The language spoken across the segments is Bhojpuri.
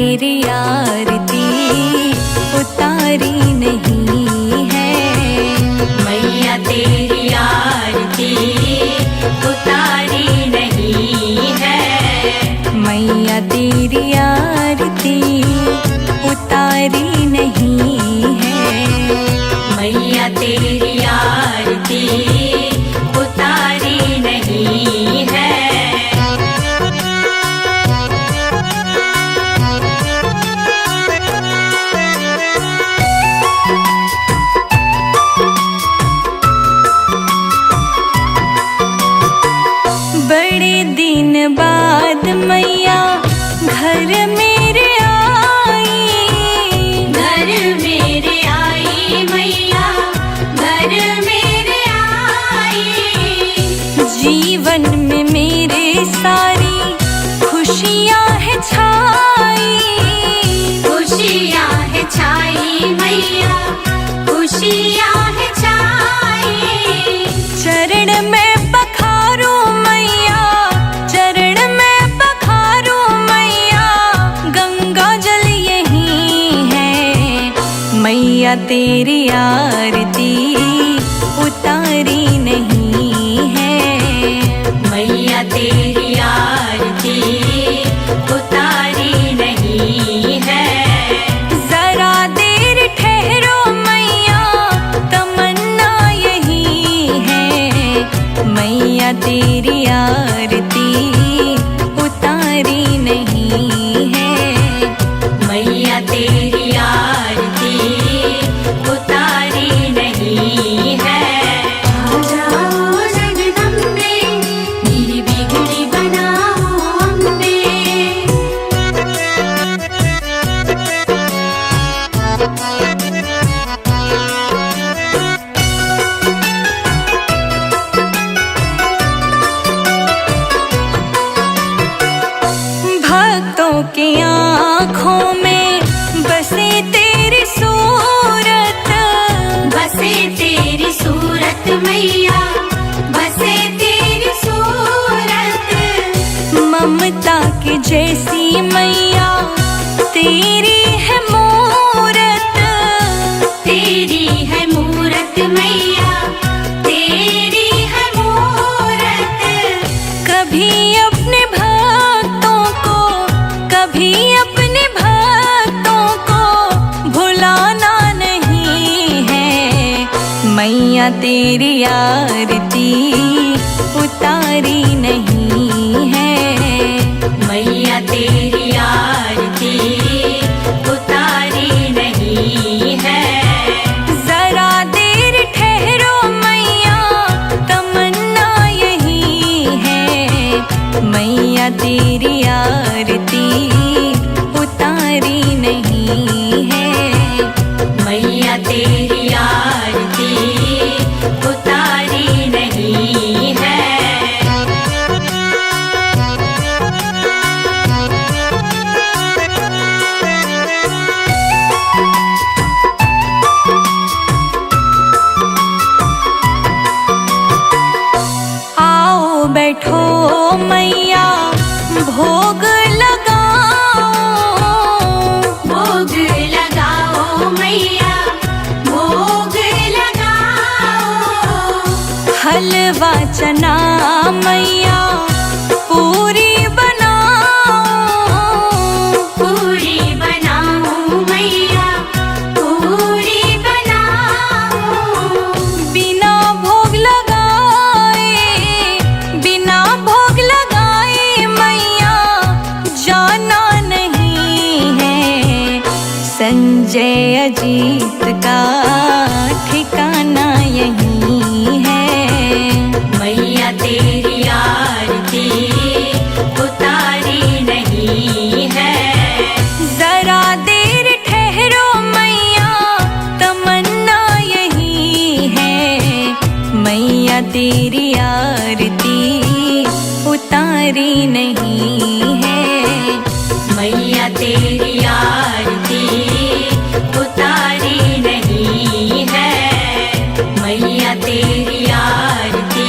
तेरी आरती उतारी नहीं है। मैया तेरी आरती उतारी नहीं है। मैया तेरी आरती उतारी नहीं है। मैया तेरी आरती उतारी नहीं है। बड़े दिन बाद मैया घर मेरे आई। घर मेरे आई मैया, घर मेरे आई। जीवन में मेरे सारी खुशियाँ है छाई। खुशियाँ है छाई मैया, खुशियाँ है छाई। चरण में पखारो मैया, चरण में पखारो मैया, गंगा जल यही है। मैया तेरी आरती उतारी नहीं है। मैया तेरी आरती उतारी नहीं है। जरा देर ठहरो मैया, तमन्ना यही है। मैया तेरी आरती उतारी नहीं है। मैया तेरी आरती उतारी नहीं है। आ जाओ जगदम्बे, मेरी बिगड़ी बनाओ अम्बे। भक्तों की आँखों में बसे तेरी सूरत। बसे तेरी सूरत मैया, बसे तेरी सूरत। ममता की जैसी मैया तेरी है मूरत। तेरी है मूरत मैया, तेरी है मूरत। कभी अपने भक्तों को, कभी अपने भक्तों को भुलाना नहीं है। मैया तेरी आरती उतारी नहीं है। मैया तेरी आरती उतारी नहीं है। जरा देर ठहरो मैया, तमन्ना यही है। मैया तेरी आरती उतारी नहीं है। मैया तेरी आरती उतारी नहीं है। आओ बैठो मैया, भोग लगाओ। भोग लगाओ मैया, भोग लगाओ। हलवा चना मैया पूरी बनाओ। पूरी बनाओ मैया, पूरी बनाओ। बिना भोग लगाए, बिना भोग लगाए मैया जाना नहीं है। संजय अजीत का ठिकाना यही है। मैया तेरी आरती उतारी नहीं है। जरा देर ठहरो मैया, तमन्ना यही है। मैया तेरी आरती उतारी नहीं है। मैया तेरी आरती उतारी नहीं है। मैया तेरी आरती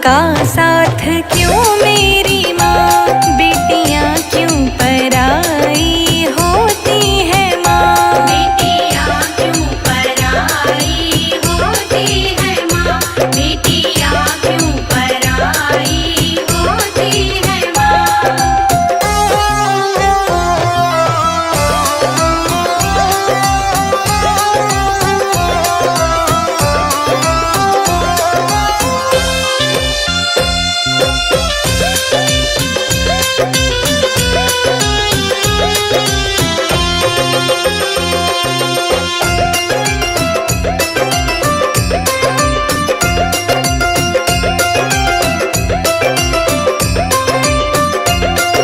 का साथ क्यों मेरी माँ, बेटियाँ क्यों पराई होती है माँ। बेटियाँ क्यों पराई होती है माँ, बेटियाँ क्यों पराई होती है माँ।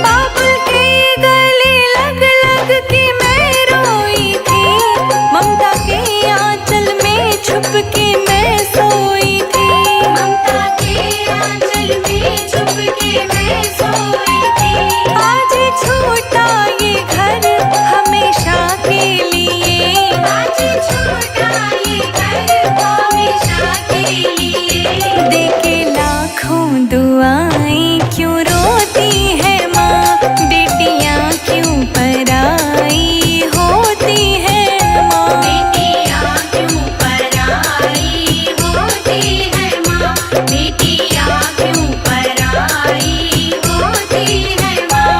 बाबुल के गले लग लग के मैं रोई थी, ममता के आंचल में छुप के मैं सोई थी। ममता के आंचल में छुप के मैं सोई थी। आज छूटा ये घर हमेशा के लिए, आज छूटा ये घर हमेशा के लिए। देके लाखों दुआएं क्यों रोती है माँ, बेटियाँ क्यों पराई होती है माँ। बेटियाँ क्यों पराई होती है माँ, बेटियाँ क्यों पराई होती है माँ।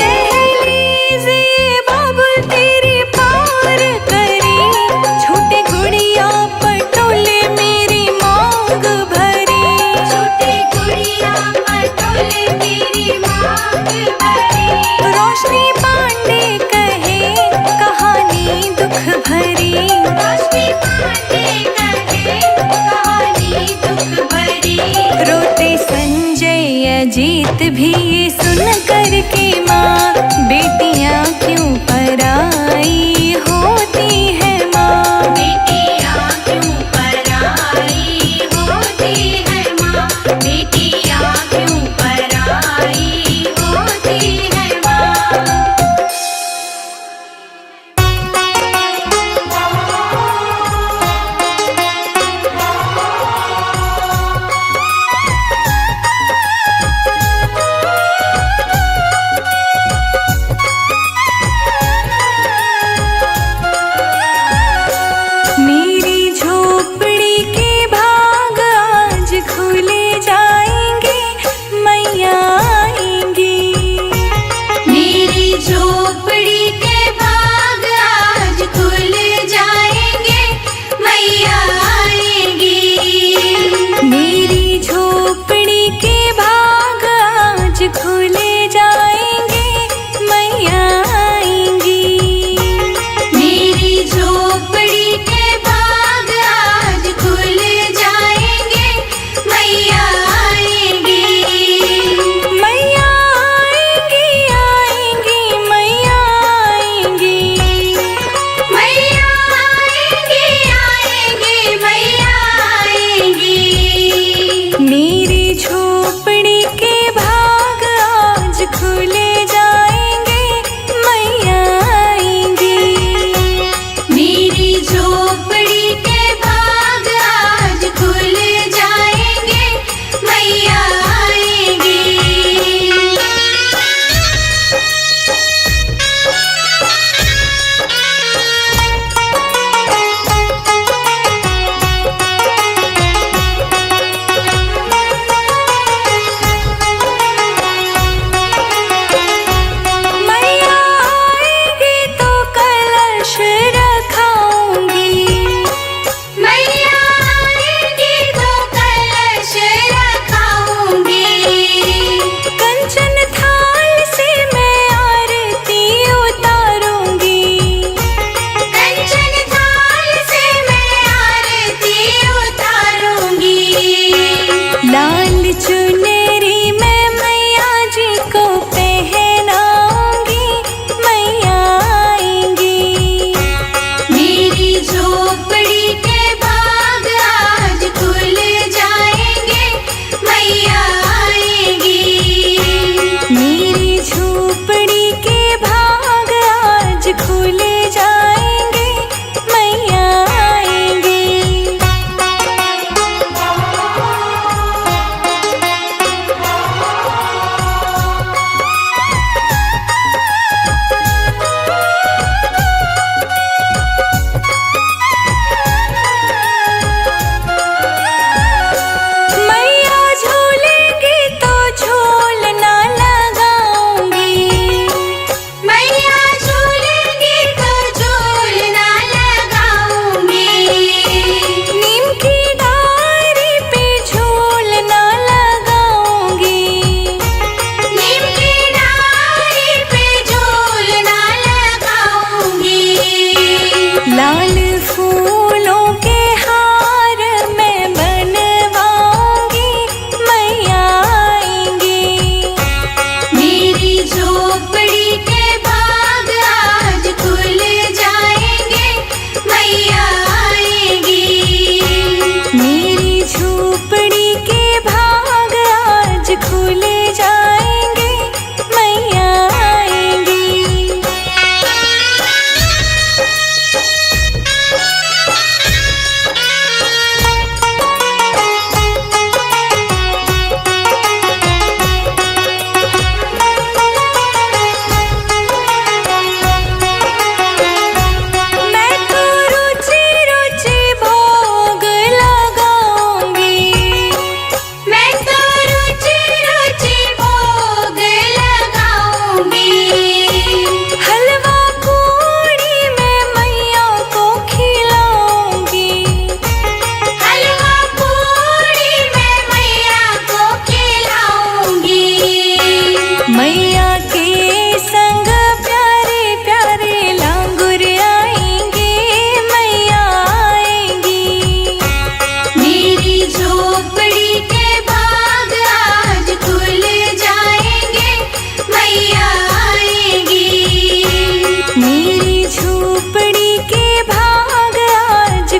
दहलीज़े बाबुल तेरी पार करी, छोटे गुड़िया पटोले मेरी मांग भरी। छोटे गुड़िया पटोले मेरी मांग भरी। रोशनी पांडे कहे कहानी दुख भरी, रोशनी पांडे कहे कहानी दुख भरी। रोते संजय अजीत भी ये सुन कर के माँ, बेटियाँ क्यों पराई होती है माँ। बेटियाँ क्यों पराई होती है माँ, बेटियाँ क्यों पराई होती है माँ।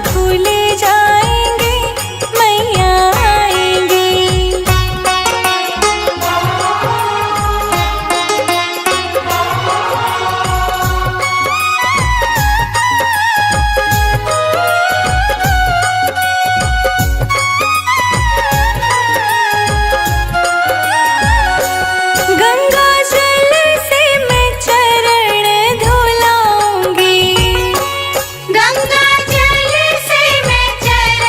खुल जाएंगे, मैया आएंगे। गंगा जल से मैं चरण धुलाऊंगी, गंगा जल से मैं चरण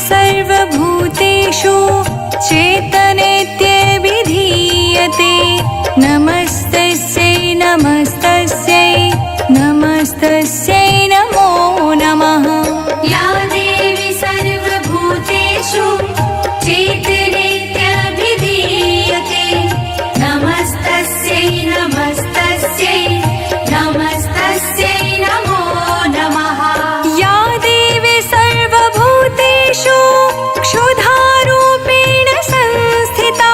सर्वभूतेषु चेतनेत्यभिधीयते नमस्तस्यै नमस्तस्यै नमस्तस्यै नमो नमः। या देवी सर्वभूतेषु चेतनेत्यभिधीयते नमस्तस्यै नमस्तस्यै नमस्तस्यै नमो नमः। या देवी सर्वभूतेषु क्षुधारूपेण संस्थिता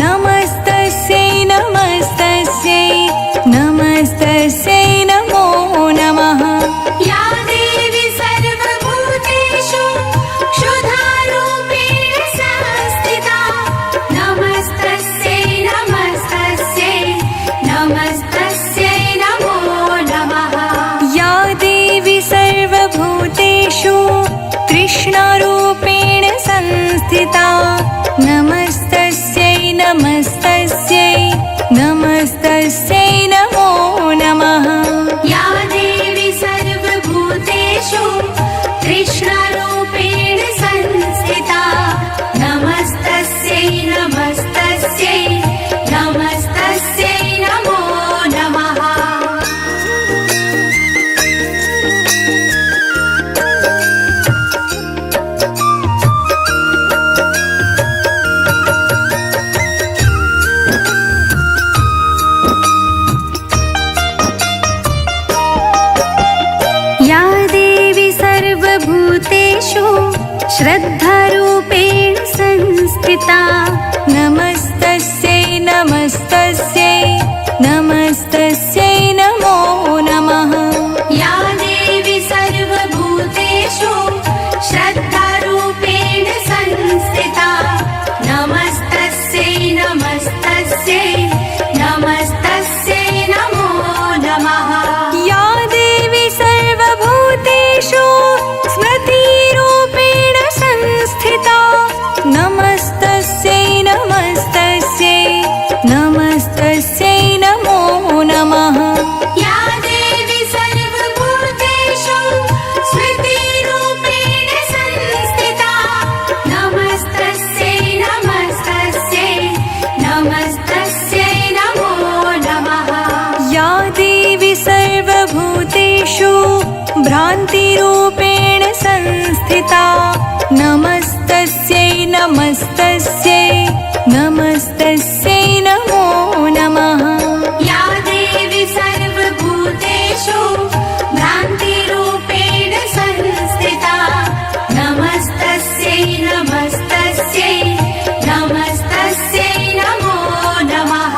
नमस्तस्यै नमस्तस्यै नमस्तस्यै नमो नमः। या देवी सर्वभूतेषु क्षुधारूपेण संस्थिता नमस्तस्यै नमस्तस्यै नमस्तस्यै नमो नमः। या देवी सर्वभूतेषु तृष्णारूपेण संस्थिता नमस्तस्यै नमस्तस्यै नमस्तस्यै नमो नमः। या देवी सर्वभूतेषु तृष्णारूपेण संस्थिता नमस्तस्यै नमस्तस्यै नमस्तस्यै नमो नमः। या देवी सर्वभूतेषु श्रद्धारूपेण संस्थिता नमस्तस्यै नमस्तस्यै नमस्तस्यै नमो नमः। या देवी सर्वभूतेषु श्रद्धारूपेण संस्थिता नमस्तस्यै नमस्तस्यै नमस्तस्यै नमो नमः। या देवी सर्वभूतेषु स्मृतिरूपेण संस्थिता नमस्तस्यै नमस्तस्यै नमस्तस्यै नमो नमः। या देवी सर्वभूतेषु स्मृतिरूपेण संस्थिता नमस्तस्यै नमस्तस्यै नमस्तस्यै नमो नमः। या देवी सर्वभूतेषु भ्रान्तिरूपेण संस्थिता नमस्तस्यै नमस्तस्यै नमस्तस्यै नमो नमः। या देवी सर्वभूतेषु भ्रान्तिरूपेण संस्थिता नमस्तस्यै नमस्तस्यै नमस्तस्यै नमो नमः।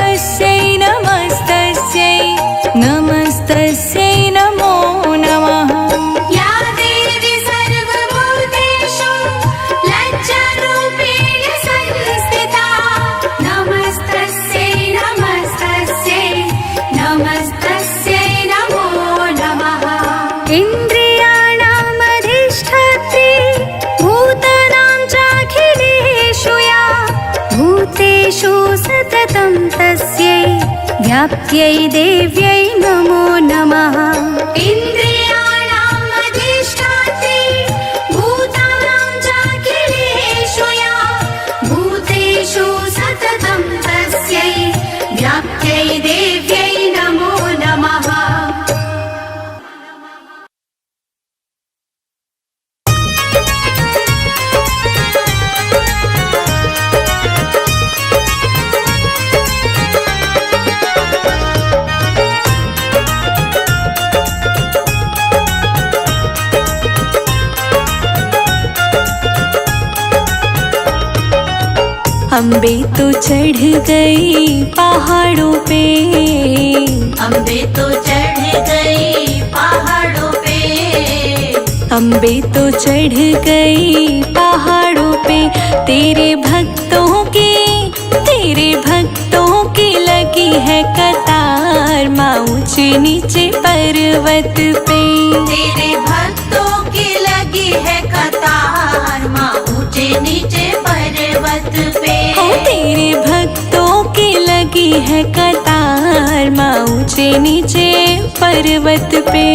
नमस्तस्यै नमस्तस्यै नमस्तस्यै नमो नमः। या देवी सर्वभूतेषु लज्जारूपेण संस्थिता नमस्तस्यै नमस्तस्यै नमस्तस्यै नमो नमः। इन्द्रियाणामधिष्ठात्री भूतानां चाखिलेषु या भूतेषु सततं तस्यै व्याप्त्यै देव्यै नमो नमः। इन्द्रियाणाम् अधिष्ठात्री भूतानां चाखिलेषु या भूतेषु सततं तस्यै व्याप्त्यै देव्यै नमो नमः। अम्बे तो चढ़ गई पहाड़ों पे, अम्बे तो चढ़ गई पहाड़ों पे, अम्बे तो चढ़ गई पहाड़ों पे। तेरे भक्तों की लगी है कतार माँ ऊंचे नीचे पर्वत पे। तेरे भक्तों की लगी है कतार माँ ऊंचे नीचे पर्वत पे। हो तेरे भक्तों की लगी है कतार माँ ऊंचे नीचे पर्वत पे।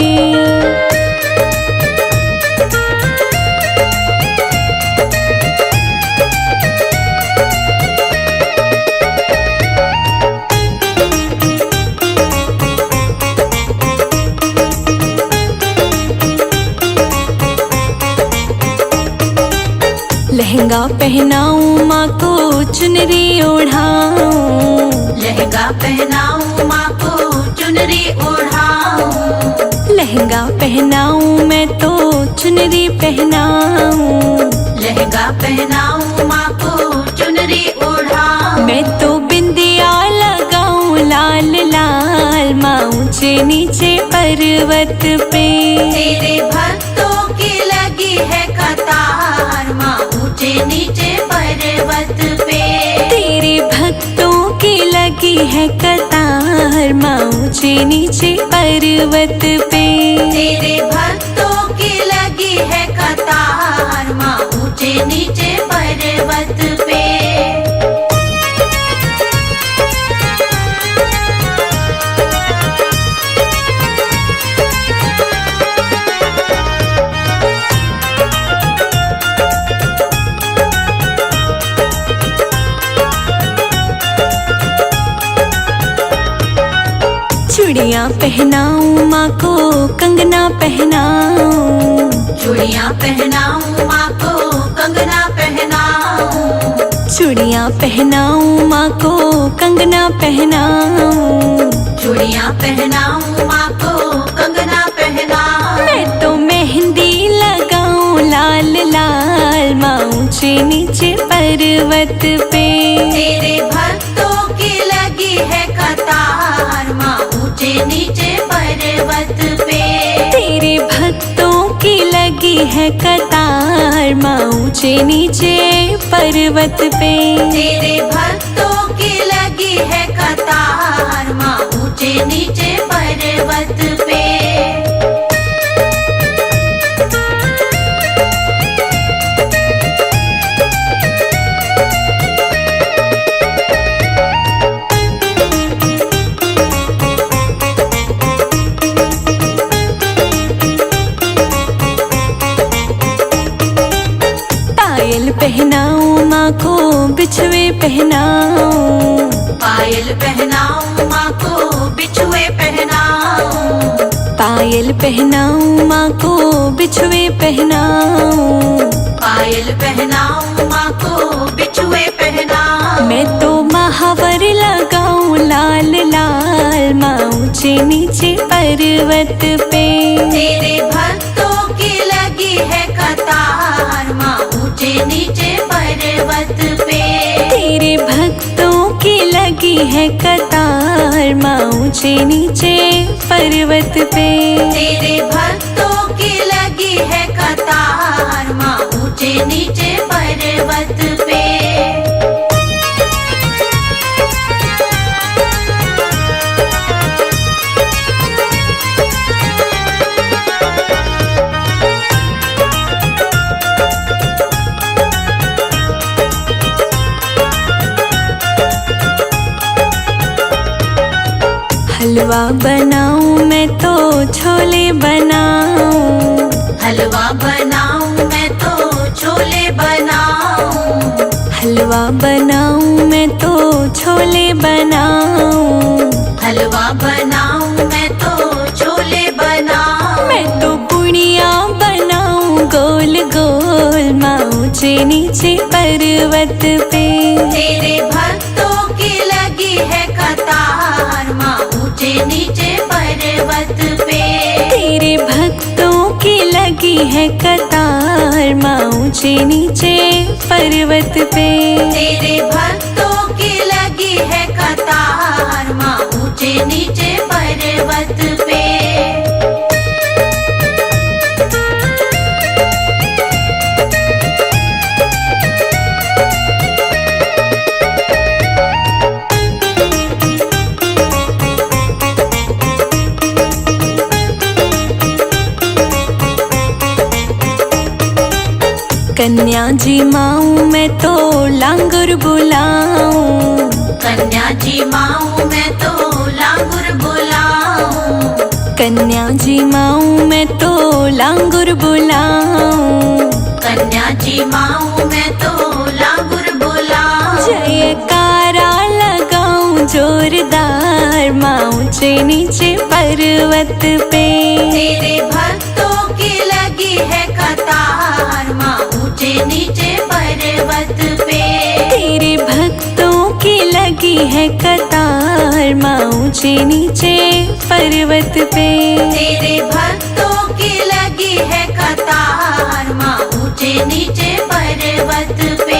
लहंगा पहनाऊं माँ को चुनरी ओढ़ाऊं, लहंगा पहनाऊं माँ को चुनरी ओढ़ाऊं, लहंगा पहनाऊं मैं तो चुनरी पहनाऊं, लहंगा पहनाऊं माँ को चुनरी ओढ़ाऊं। मैं तो बिंदिया लगाऊं लाल लाल माँ ऊंचे नीचे पर्वत पे। तेरे भक्तों की लगी है कतार माँ ऊंचे नीचे पर्वत पे। तेरे भक्तों की लगी है कतार माँ ऊंचे नीचे पर्वत पे। तेरे भक्तों की लगी है कतार माँ ऊंचे नीचे पर्वत पे। चूड़ियाँ पहनाऊं माँ को कंगना पहनाऊं, चूड़ियाँ पहनाऊं माँ को कंगना पहनाऊं, चूड़ियाँ पहनाऊं माँ को कंगना पहनाऊं, चूड़ियाँ पहनाऊं माँ को कंगना पहनाऊं। मैं तो मेहंदी लगाऊं लाल लाल माँ ऊंचे नीचे पर्वत पे। तेरे भक्तों की लगी है कतार माँ ऊंचे नीचे पर्वत पे। तेरे भक्तों की लगी है कतार माँ ऊंचे नीचे पर्वत पे। तेरे भक्तों की लगी है कतार माँ ऊंचे नीचे पर्वत पे। पायल पहनाऊं माँ को बिछुए पहनाऊं, पायल पहनाऊं माँ को बिछुए पहनाऊं, पायल पहनाऊं माँ को बिछुए पहनाऊं, पायल पहनाऊं माँ को बिछुए पहनाऊं। मैं तो महावर लगाऊं लाल लाल माँ ऊंचे नीचे पर्वत पे। तेरे भक्तों की लगी है कतार माँ ऊंचे नीचे पर्वत पे। तेरे भक्तों की लगी है कतार कतार माँ ऊंचे नीचे पर्वत पे। तेरे भक्तों की लगी है कतार माँ ऊंचे नीचे पर्वत पे। हलवा बनाऊं मैं तो छोले बनाऊं, हलवा बनाऊं मैं तो छोले बनाऊं, हलवा बनाऊं मैं तो छोले बनाऊं, हलवा बनाऊं मैं तो छोले बनाऊं। मैं तो पुड़िया बनाऊं गोल गोल माँ ऊंचे नीचे पर्वत पे। तेरे भक्तों की लगी है कतार माँ ऊंचे नीचे पर्वत पे। तेरे भक्तों की लगी है कतार माँ ऊंचे नीचे पर्वत पे। तेरे भक्तों की लगी है कतार माँ ऊंचे नीचे पर्वत पे। कन्या जी माऊं मैं तो लांगुर बुलाऊं, कन्या जी माऊं मैं तो लांगुर बुलाऊं, कन्या जी माऊं मैं तो लांगुर बुलाऊं, कन्या जी माऊं मैं तो लांगुर बुलाऊं। जयकारा लगाऊं जोरदार माँ ऊंचे नीचे पर्वत पे। तेरे भक्तों की लगी है कतार माँ ऊंचे नीचे पर्वत पे। तेरे भक्तों की लगी है कतार माँ ऊंचे नीचे पर्वत पे। तेरे भक्तों की लगी है कतार माँ ऊंचे नीचे पर्वत पे।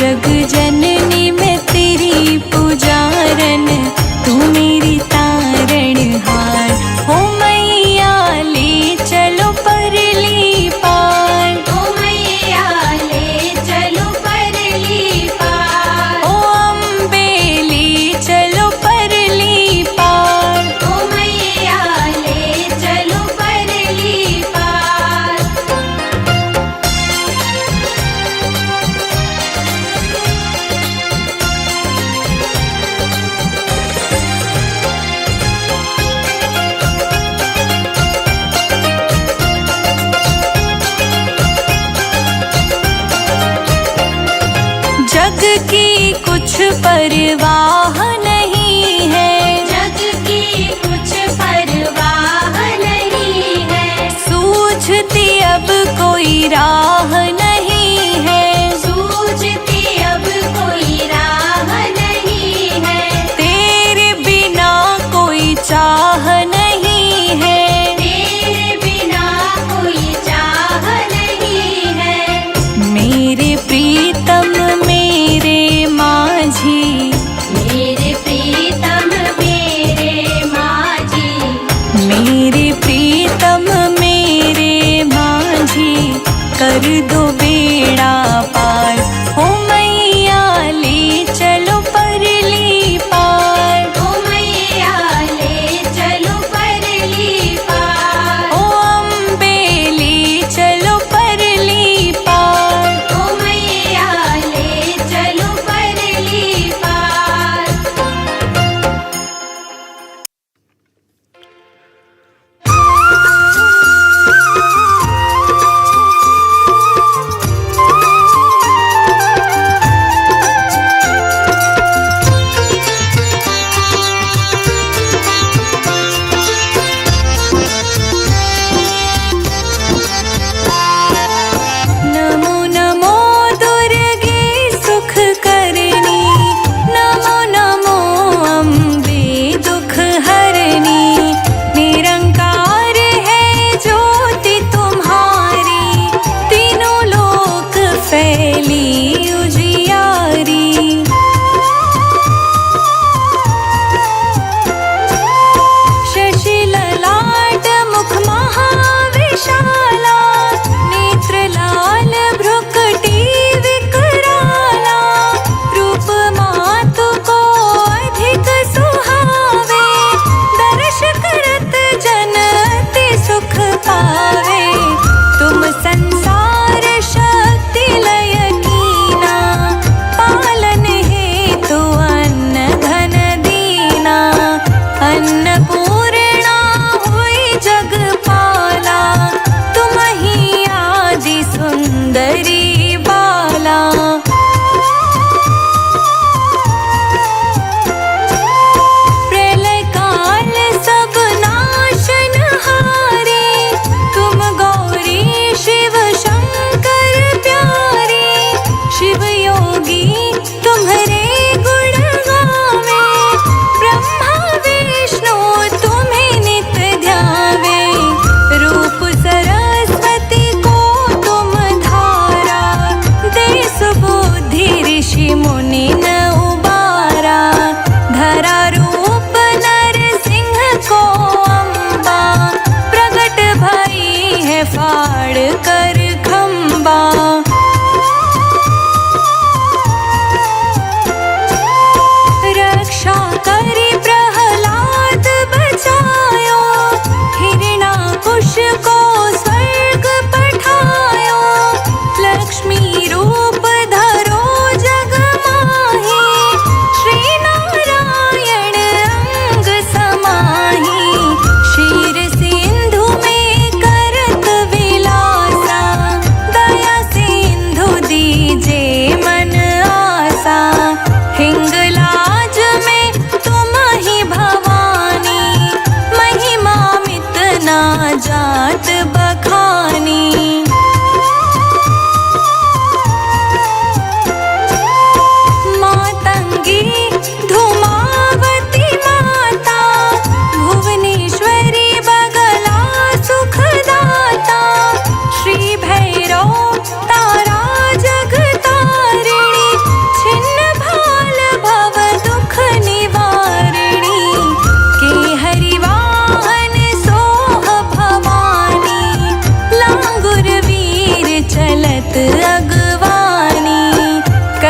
जग जननी मैं तेरी पुजारन, तू मेरी तारणहार। हो मैया ले चलो परली पार, ओ मैया ले चलो परली पार, ओ अम्बे ले चलो परली पार। ओ मैया ले चलो परली पार। जग की कुछ परवाह नहीं है, जग की कुछ परवाह नहीं है, सूझती अब कोई राह नहीं है। सूझती अब कोई राह नहीं है, तेरे बिना कोई चाह नहीं है, तेरे बिना कोई चाह नहीं है। मेरे प्रीतम मेरे माझी, मेरे प्रीतम मेरे माझी, मेरे प्रीतम मेरे माझी, कर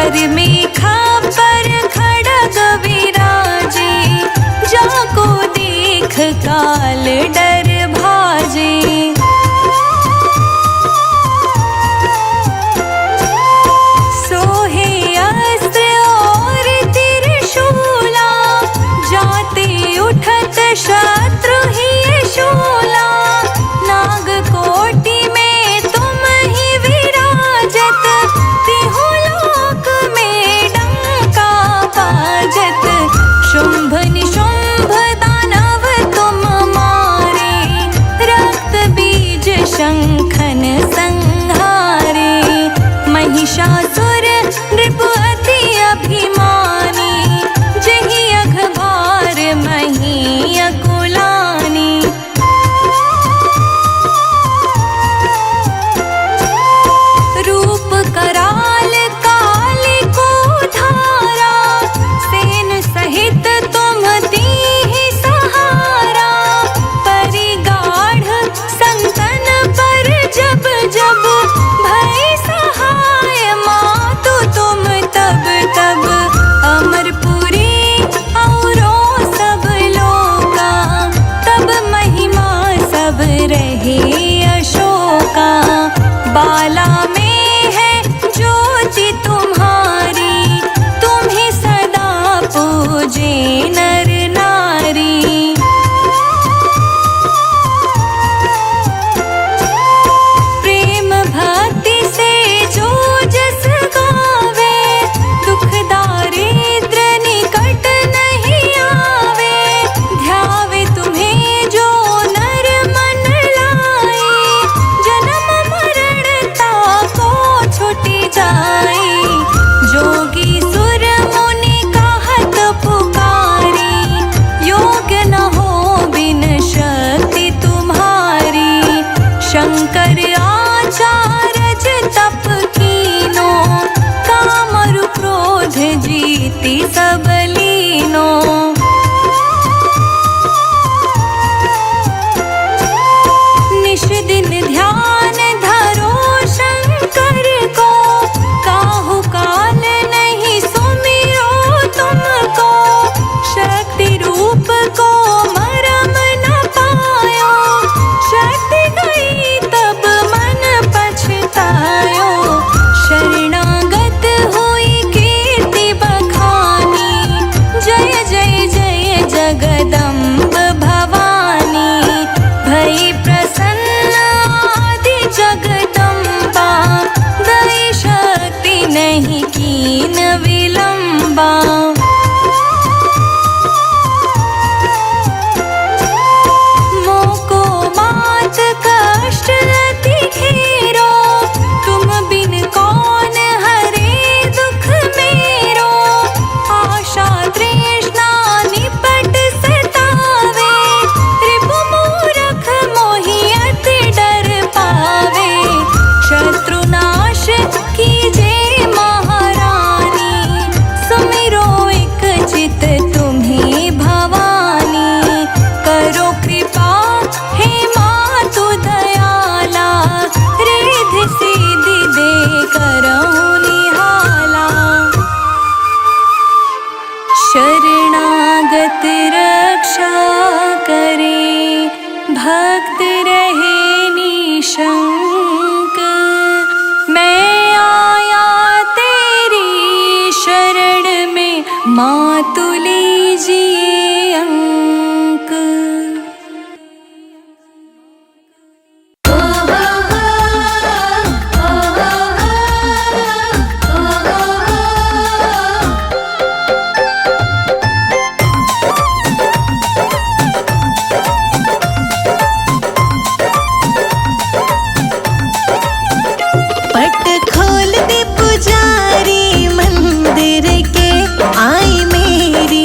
कर में खपर खड़ग विराजे, जाको देख काल डर भाजे। सोहे अस्त्र और त्रिशूला, जाते उठत शत्रु ही शूला। नाग कोटि में तुम ही विराजत, तिहु लोक में डंका बाजत। शुंभ निशुंभ दानव तुम मारे, रक्त बीज शंखन संहारे। महिषासुर नृप अति अभिमानी, जहि अघभार मही अकुलानी। रूप कराल काल को धारा, सेन सहित तुम दीहि सहारा। परिगाढ़ संतन पर जब जब, भय सहाय मातु तुम तब तब। अमरपुरी औरों सब लोका, तब महिमा सब रहे अशोका। बाला में है ज्योति तुम्हारी, तुम्हें सदा पूजे नर नारी। प्रेम भक्ति से जो जस गावे, दुख दारिद्र निकट नहीं आवे। ध्यावे तुम्हें जो नर मन लाए, जन्म मरण ताको छुटि जाए। जोगी सुर मुनि कहत पुकारी, योग्य न हो बिन शक्ति तुम्हारी। शंकर आचार्य तप कीनो, कामरु क्रोध जीति सब लीनो। निश दिन ध्यान धरो शंकर को, काहू काल नहीं सुमिरो तुमको। शक्ति रूप को मरम न पायो, शक्ति गई तब मन पछतायो। शरणागत हुई कीर्ति बखानी, जय जय जय जगदम्ब भवानी। भई प्रसन्न आदि जगदम्बा, दई शक्ति नहीं कीन विलंबा। मोको मात कष्ट अति घेरो, तुम बिन कौन हरे दुख मेरो। आशा तृष्णा निपट सतावे, रिपु मूरख मोहि अति डर पावे। शत्रुनाश कीजे महारानी, सुमिरो एक चित तुम्हें भवानी। करो कृपा हे मातु दयाला, रिद्धि सिद्धि दे करहु निहाला। शरणागत रक्षा करे, भक्त रहे निशंक। मैं आया तेरी शरण में, मातु लीजिए अंक। पट खोल दे पुजारी मंदिर के, आई मेरी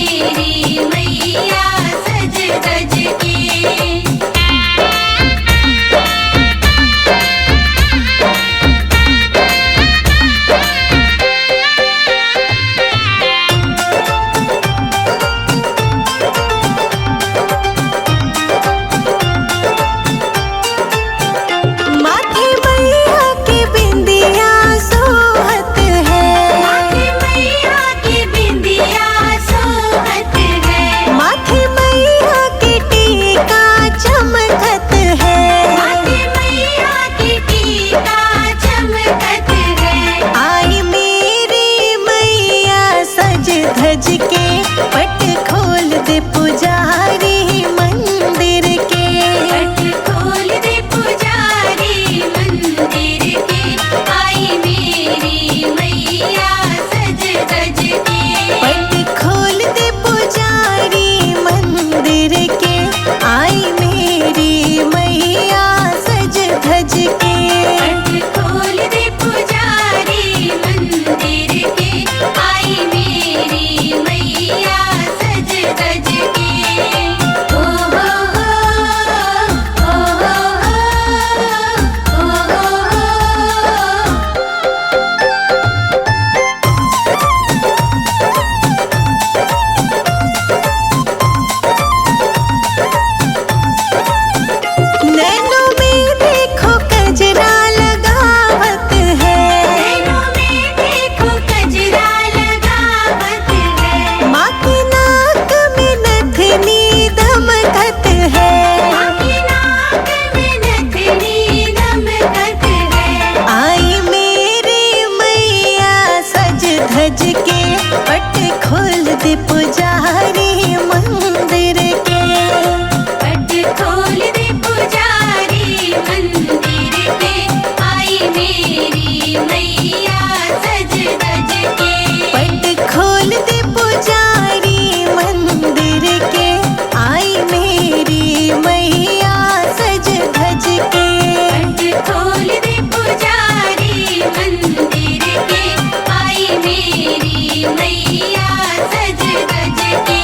मेरी मैया सज धज के। माथे मैया की बिंदिया सोहत है, माथे मैया की बिंदिया सोहत है, माथे मैया की टीका चमकत है, माथे मैया की टीका चमकत है। आई मेरी मैया सज धज के, पट खोल दे पुजारी मंदिर के, पट खोल दे पुजारी मंदिर के। आई मेरी मैया सज धज के। पट खोल दे पुजारी मंदिर के, आई मेरी मैया सज धज के। पट खोल दे पुजारी मंदिर के। आई मेरी मैया सज धज के। ओ हो हो, ओ हो हो, ओ हो हो। नैनों में देखो कजरा लगावत है, नैनों में देखो कजरा लगावत है, माँ के नाक में नथनी दमकत है, माँ की नाक में नथनी दमकत है। आई मेरी मैया सज धज के, पट खोल दे पुजारी मंदिर के, पट खोल दे पुजारी मंदिर के। आई मेरी मैया सज धज के। पट खोल दे पुजारी मंदिर के, आई मेरी मैया सज धज के। पट खोल दे पुजारी मंदिर के। आई मेरी मैया सज धज के।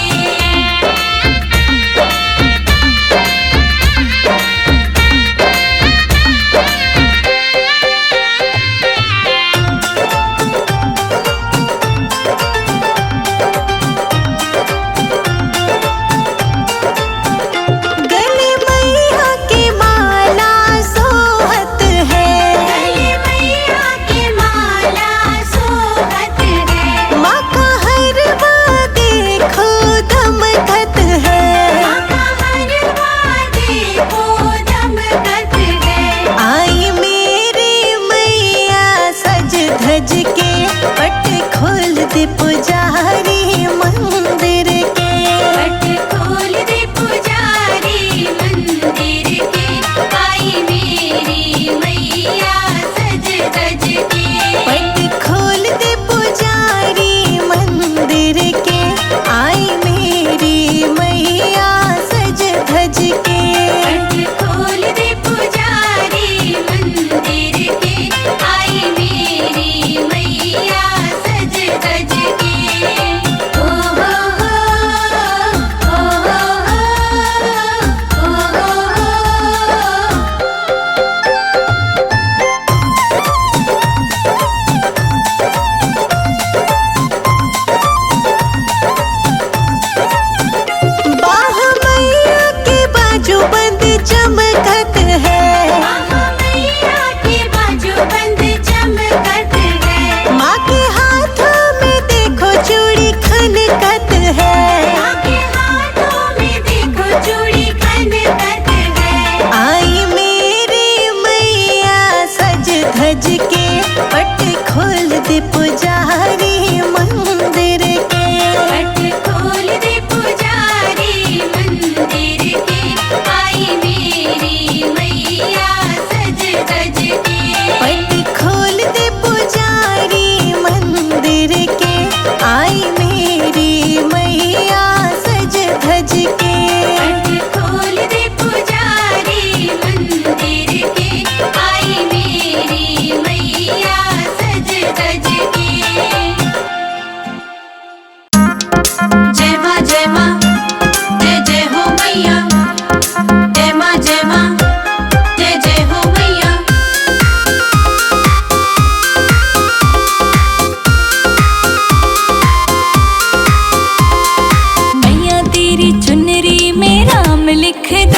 लिख